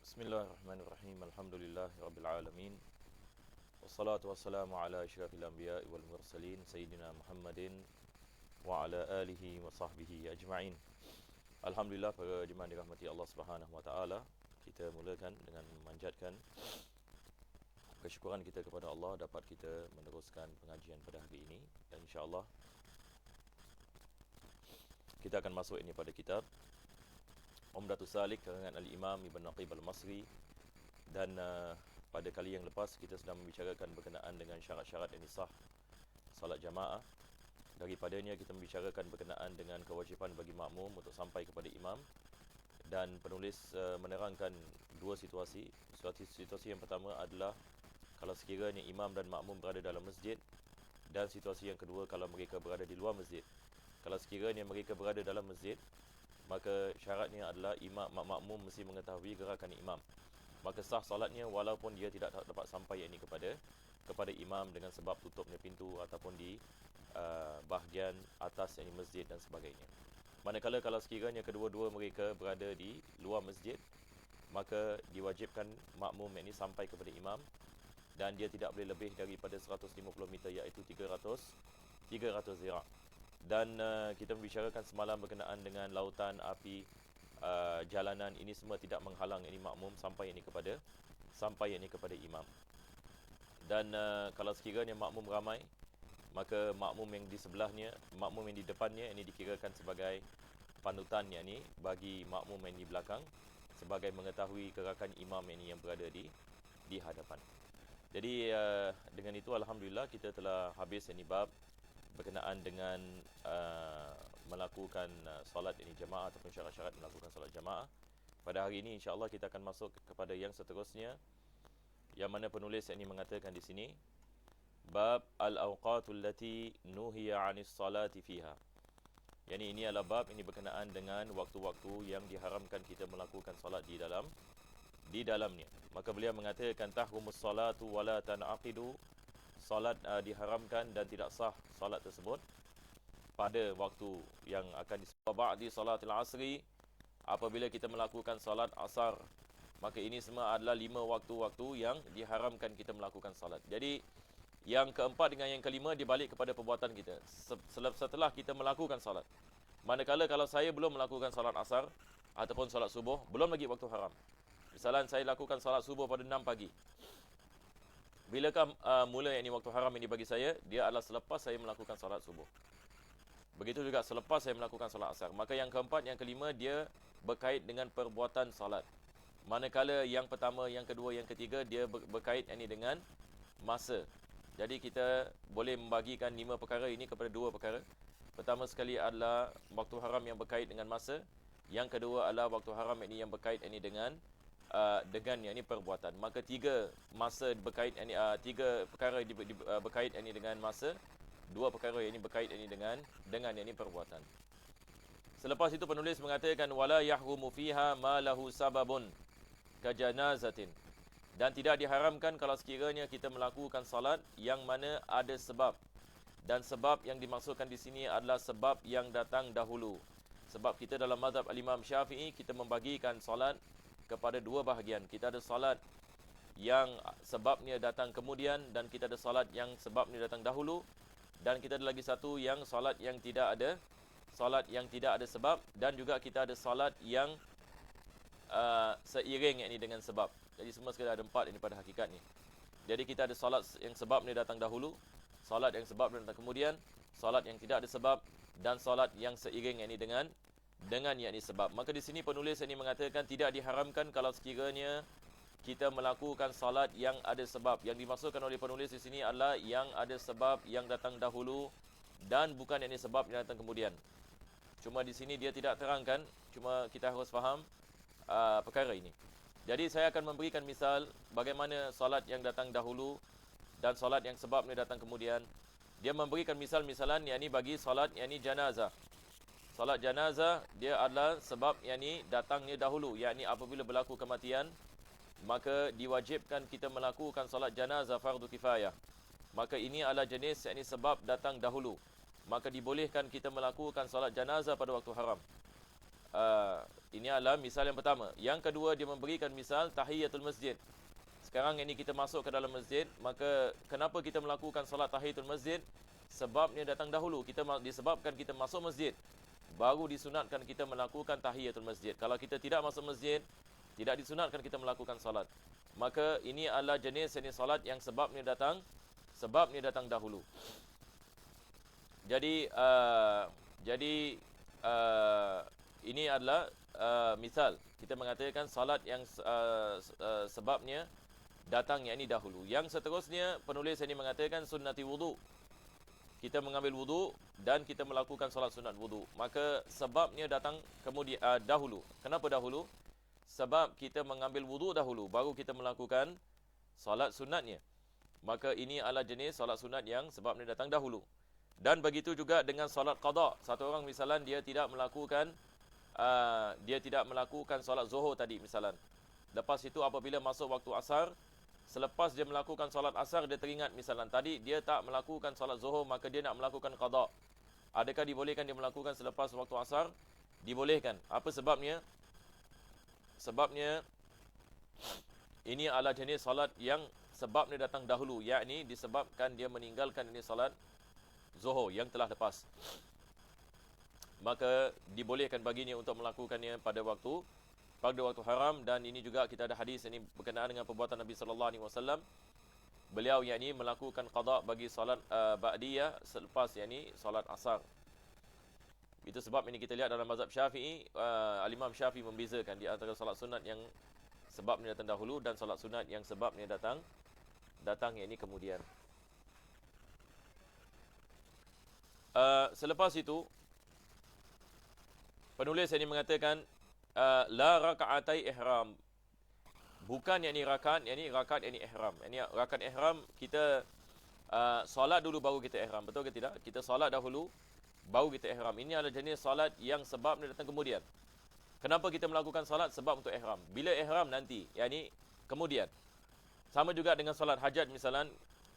Bismillahirrahmanirrahim. Alhamdulillahirabbil alamin. Wassalatu wassalamu ala asyrafil anbiya'i wal mursalin sayyidina Muhammadin wa ala alihi wa sahbihi ajma'in. Alhamdulillah, para jemaah dirahmati Allah Subhanahu wa taala, kita mulakan dengan memanjatkan kesyukuran kita kepada Allah dapat kita meneruskan pengajian pada hari ini, dan insya-Allah kita akan masuk ini pada kitab Umdatus Salik karangan Al-Imam Ibn Naqib Al-Masri. Dan pada kali yang lepas kita sedang membicarakan berkenaan dengan syarat-syarat yang sah salat jamaah. Daripadanya kita membicarakan berkenaan dengan kewajipan bagi makmum untuk sampai kepada imam. Dan penulis menerangkan dua situasi. Situasi yang pertama adalah kalau sekiranya imam dan makmum berada dalam masjid, dan situasi yang kedua kalau mereka berada di luar masjid. Kalau sekiranya mereka berada dalam masjid, maka syaratnya adalah makmum mesti mengetahui gerakan imam. Maka sah salatnya walaupun dia tidak dapat sampai ini kepada imam dengan sebab tutupnya pintu ataupun di bahagian atas ini masjid dan sebagainya. Manakala kalau sekiranya kedua-dua mereka berada di luar masjid, maka diwajibkan makmum ini sampai kepada imam, dan dia tidak boleh lebih daripada 150 meter, iaitu 300 zira'. Dan kita membicarakan semalam berkenaan dengan lautan, api, jalanan, ini semua tidak menghalang ini makmum sampai ini kepada imam. Dan kalau sekiranya makmum ramai, maka makmum yang di sebelahnya, makmum yang di depannya ini dikirakan sebagai panutan yakni bagi makmum yang di belakang, sebagai mengetahui gerakan imam ini yang berada di hadapan. Jadi dengan itu alhamdulillah kita telah habis ini bab berkenaan dengan melakukan solat ini jamaah ataupun syarat-syarat melakukan solat jamaah. Pada hari ini insya-Allah kita akan masuk kepada yang seterusnya, yang mana penulis ini mengatakan di sini bab al-awqatul lati nuhiya 'anis salati fiha. Yani ini adalah bab ini berkenaan dengan waktu-waktu yang diharamkan kita melakukan solat di dalamnya. Maka beliau mengatakan tahrumus salatu wala tan'aqidu, salat diharamkan dan tidak sah salat tersebut pada waktu yang akan disebut ba'di salatil asri, apabila kita melakukan salat asar. Maka ini semua adalah 5 waktu-waktu yang diharamkan kita melakukan salat. Jadi yang keempat dengan yang kelima dibalik kepada perbuatan kita setelah kita melakukan salat. Manakala kalau saya belum melakukan salat asar ataupun salat subuh, belum lagi waktu haram. Misalnya saya lakukan salat subuh pada 6 pagi. Bilakah mula yang ini waktu haram ini bagi saya? Dia adalah selepas saya melakukan salat subuh. Begitu juga selepas saya melakukan salat asar. Maka yang keempat, yang kelima dia berkait dengan perbuatan salat. Manakala yang pertama, yang kedua, yang ketiga dia berkait ini dengan masa. Jadi kita boleh membagikan 5 perkara ini kepada 2 perkara. Pertama sekali adalah waktu haram yang berkait dengan masa. Yang kedua adalah waktu haram ini yang berkait ini dengan yang ini perbuatan. Maka 3 masa berkait ini, 3 perkara berkait ini dengan masa, 2 perkara yang ini berkait ini dengan yang ini perbuatan. Selepas itu penulis mengatakan wala yahrumu fiha ma lahu sababun kajanazatin, dan tidak diharamkan kalau sekiranya kita melakukan salat yang mana ada sebab, dan sebab yang dimaksudkan di sini adalah sebab yang datang dahulu. Sebab kita dalam mazhab al-Imam Syafi'i kita membagikan salat kepada 2 bahagian. Kita ada salat yang sebabnya datang kemudian, dan kita ada salat yang sebabnya datang dahulu, dan kita ada lagi satu yang salat yang tidak ada sebab, dan juga kita ada salat yang seiring ini dengan sebab. Jadi semua sekali ada 4 ini pada hakikatnya. Jadi kita ada salat yang sebabnya datang dahulu, salat yang sebabnya datang kemudian, salat yang tidak ada sebab, dan salat yang seiring ini dengan yakni sebab. Maka di sini penulis ini mengatakan tidak diharamkan kalau sekiranya kita melakukan salat yang ada sebab. Yang dimaksudkan oleh penulis di sini adalah yang ada sebab yang datang dahulu, dan bukan yakni sebab yang datang kemudian. Cuma di sini dia tidak terangkan, cuma kita harus faham perkara ini. Jadi saya akan memberikan misal bagaimana salat yang datang dahulu dan salat yang sebabnya datang kemudian. Dia memberikan misal-misalan yakni bagi salat yakni janazah. Salat janazah dia adalah sebab yakni datangnya dahulu, yakni apabila berlaku kematian, maka diwajibkan kita melakukan salat janazah fardu kifayah. Maka ini adalah jenis yakni sebab datang dahulu. Maka dibolehkan kita melakukan salat janazah pada waktu haram. Ini adalah misal yang pertama. Yang kedua, dia memberikan misal tahiyatul masjid. Sekarang ini kita masuk ke dalam masjid, maka kenapa kita melakukan solat tahiyatul masjid? Sebabnya datang dahulu. Disebabkan kita masuk masjid, baru disunatkan kita melakukan tahiyatul masjid. Kalau kita tidak masuk masjid, tidak disunatkan kita melakukan solat. Maka ini adalah jenis solat yang sebabnya datang dahulu. Jadi ini adalah misal kita mengatakan salat yang sebabnya datang yakni dahulu. Yang seterusnya penulis ini mengatakan sunnati wudu. Kita mengambil wudu dan kita melakukan salat sunat wudu. Maka sebabnya datang kemudian dahulu. Kenapa dahulu? Sebab kita mengambil wudu dahulu baru kita melakukan salat sunatnya. Maka ini adalah jenis salat sunat yang sebabnya datang dahulu. Dan begitu juga dengan salat qada. Satu orang misalan dia tidak melakukan salat zuhur tadi misalan. Lepas itu apabila masuk waktu asar, selepas dia melakukan salat asar dia teringat misalan tadi dia tak melakukan salat zuhur, maka dia nak melakukan qada. Adakah dibolehkan dia melakukan selepas waktu asar? Dibolehkan. Apa sebabnya? Sebabnya ini adalah jenis salat yang sebabnya datang dahulu, yakni disebabkan dia meninggalkan ini salat zuhur yang telah lepas. Maka dibolehkan baginya untuk melakukannya pada waktu haram. Dan ini juga kita ada hadis ini berkenaan dengan perbuatan Nabi sallallahu alaihi wasallam. Beliau yakni melakukan qada bagi solat ba'diyah selepas yakni solat asar. Itu sebab ini kita lihat dalam mazhab Syafi'i, al-Imam Syafi'i membezakan di antara solat sunat yang sebabnya datang dahulu dan solat sunat yang sebabnya datang yakni kemudian. Selepas itu penulis ini mengatakan la raka'atai ihram. Bukan yakni rakaat yakni ihram. Yakni rakaat ihram kita solat dulu baru kita ihram. Betul ke tidak? Kita solat dahulu baru kita ihram. Ini adalah jenis solat yang sebabnya datang kemudian. Kenapa kita melakukan solat? Sebab untuk ihram. Bila ihram nanti, yakni kemudian. Sama juga dengan solat hajat misalan,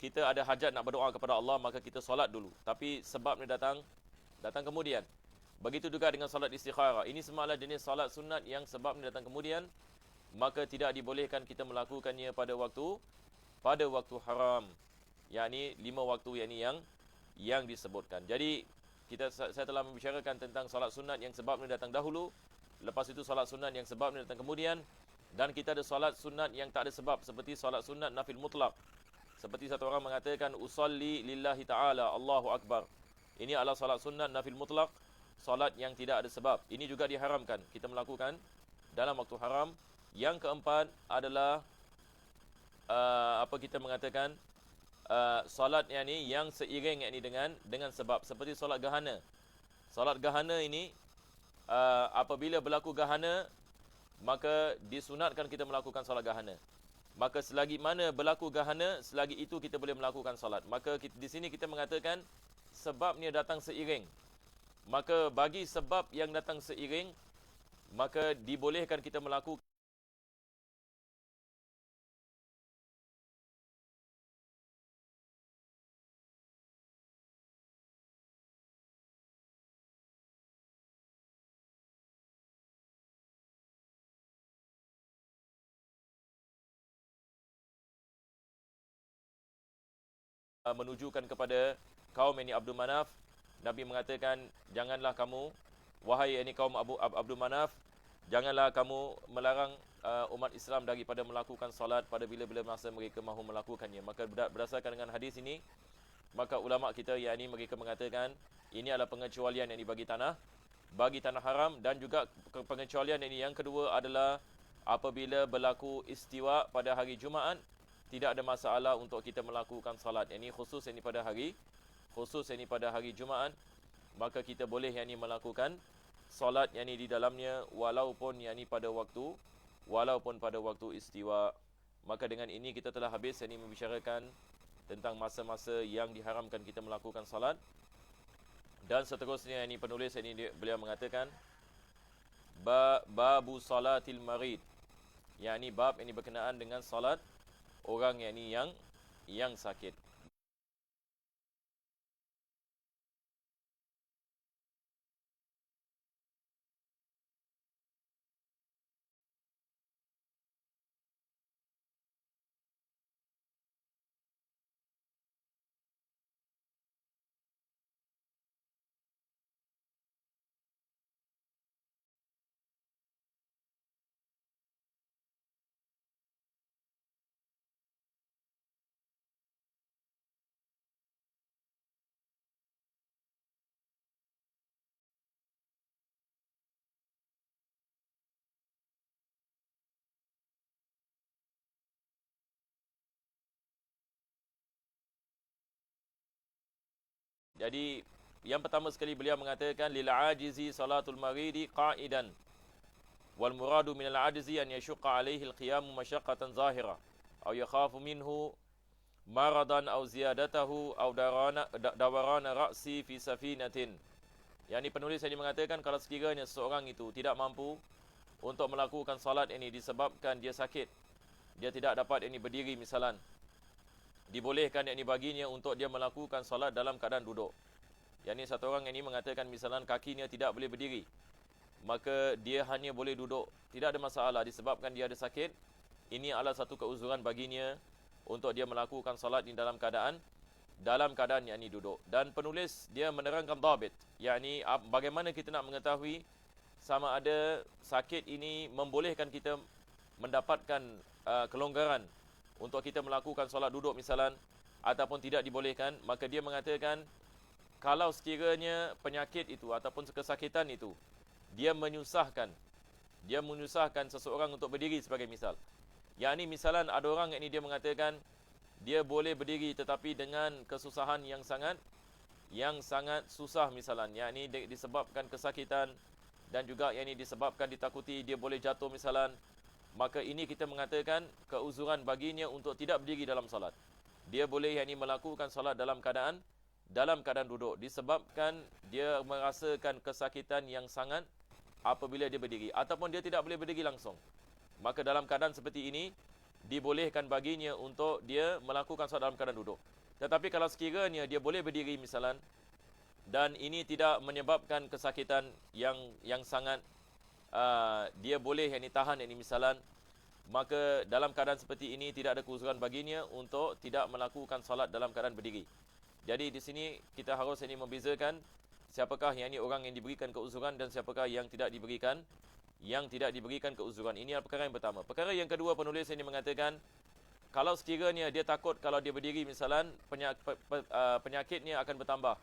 kita ada hajat nak berdoa kepada Allah, maka kita solat dulu. Tapi sebabnya datang kemudian. Begitu juga dengan solat istikharah. Ini semua adalah jenis solat sunat yang sebabnya datang kemudian. Maka tidak dibolehkan kita melakukannya pada waktu haram. Yakni 5 waktu yang disebutkan. Jadi saya telah membicarakan tentang solat sunat yang sebabnya datang dahulu. Lepas itu solat sunat yang sebabnya datang kemudian. Dan kita ada solat sunat yang tak ada sebab, seperti solat sunat nafil mutlak. Seperti satu orang mengatakan usolli lillahi ta'ala, Allahu Akbar. Ini adalah solat sunat nafil mutlak, solat yang tidak ada sebab. Ini juga diharamkan kita melakukan dalam waktu haram. Yang keempat adalah kita mengatakan solat yang seiring dengan sebab, seperti solat gerhana. Solat gerhana ini apabila berlaku gerhana, maka disunatkan kita melakukan solat gerhana. Maka selagi mana berlaku gerhana, selagi itu kita boleh melakukan solat. Maka di sini kita mengatakan sebabnya datang seiring. Maka bagi sebab yang datang seiring, maka dibolehkan kita melakukan menunjukkan kepada kaum ini Abdul Manaf. Nabi mengatakan, janganlah kamu, wahai ini kaum Abdul Manaf, janganlah kamu melarang umat Islam daripada melakukan solat pada bila-bila masa mereka mahu melakukannya. Maka berdasarkan dengan hadis ini, maka ulama kita yakni mereka mengatakan ini adalah pengecualian yang dibagi tanah haram. Dan juga pengecualian ini yang kedua adalah apabila berlaku istiwa pada hari Jumaat, tidak ada masalah untuk kita melakukan salat. Ini khusus pada hari Jumaat, maka kita boleh melakukan salat di dalamnya walaupun pada waktu istiwa. Maka dengan ini kita telah habis membicarakan tentang masa-masa yang diharamkan kita melakukan salat. Dan seterusnya penulis beliau mengatakan babu salatil marid, yakni bab ini berkenaan dengan salat orang yang sakit. Jadi yang pertama sekali beliau mengatakan lil ajizi salatul maridi qa'idan wal muradu minal ajzi an yashqa alaihi al qiyam masyaqqatan zahira aw yakhafu minhu maradan aw ziyadatahu aw dawarana ra'si fi safinatin. Yang ini penulis ini mengatakan kalau sekiranya seseorang itu tidak mampu untuk melakukan salat ini disebabkan dia sakit, dia tidak dapat ini berdiri misalan, dibolehkan ini baginya untuk dia melakukan salat dalam keadaan duduk. Yang ini satu orang ini mengatakan misalan kakinya tidak boleh berdiri, maka dia hanya boleh duduk, tidak ada masalah disebabkan dia ada sakit. Ini adalah satu keuzuran baginya untuk dia melakukan salat ini dalam keadaan yang ini duduk. Dan penulis dia menerangkan dhabit, yakni bagaimana kita nak mengetahui sama ada sakit ini membolehkan kita mendapatkan kelonggaran untuk kita melakukan solat duduk misalan, ataupun tidak dibolehkan. Maka dia mengatakan kalau sekiranya penyakit itu ataupun kesakitan itu dia menyusahkan seseorang untuk berdiri sebagai misal. Yang ini misalan ada orang yang ini dia mengatakan dia boleh berdiri tetapi dengan kesusahan yang sangat susah misalan. Yang ini disebabkan kesakitan dan juga yang ini disebabkan ditakuti dia boleh jatuh misalan. Maka ini kita mengatakan keuzuran baginya untuk tidak berdiri dalam salat. Dia boleh yang ini melakukan salat dalam keadaan duduk disebabkan dia merasakan kesakitan yang sangat apabila dia berdiri, ataupun dia tidak boleh berdiri langsung. Maka dalam keadaan seperti ini dibolehkan baginya untuk dia melakukan salat dalam keadaan duduk. Tetapi kalau sekiranya dia boleh berdiri misalan dan ini tidak menyebabkan kesakitan yang sangat dia boleh yang ini tahan yang ini misalan, maka dalam keadaan seperti ini tidak ada keuzuran baginya untuk tidak melakukan salat dalam keadaan berdiri. Jadi di sini kita harus ini membezakan siapakah yang ini orang yang diberikan keuzuran dan siapakah yang tidak diberikan keuzuran. Ini adalah perkara yang pertama. Perkara yang kedua, penulis ini mengatakan kalau sekiranya dia takut kalau dia berdiri misalan penyakitnya akan bertambah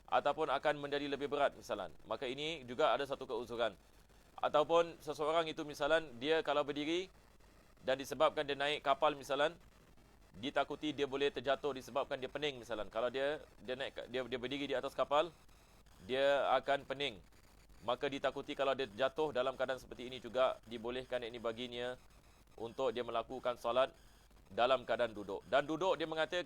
ataupun akan menjadi lebih berat misalan, maka ini juga ada satu keuzuran. Ataupun seseorang itu misalan dia kalau berdiri dan disebabkan dia naik kapal misalan, ditakuti dia boleh terjatuh disebabkan dia pening misalan. Kalau dia berdiri di atas kapal, dia akan pening. Maka ditakuti kalau dia jatuh dalam keadaan seperti ini juga dibolehkan ini baginya untuk dia melakukan salat dalam keadaan duduk. Dan duduk dia mengatakan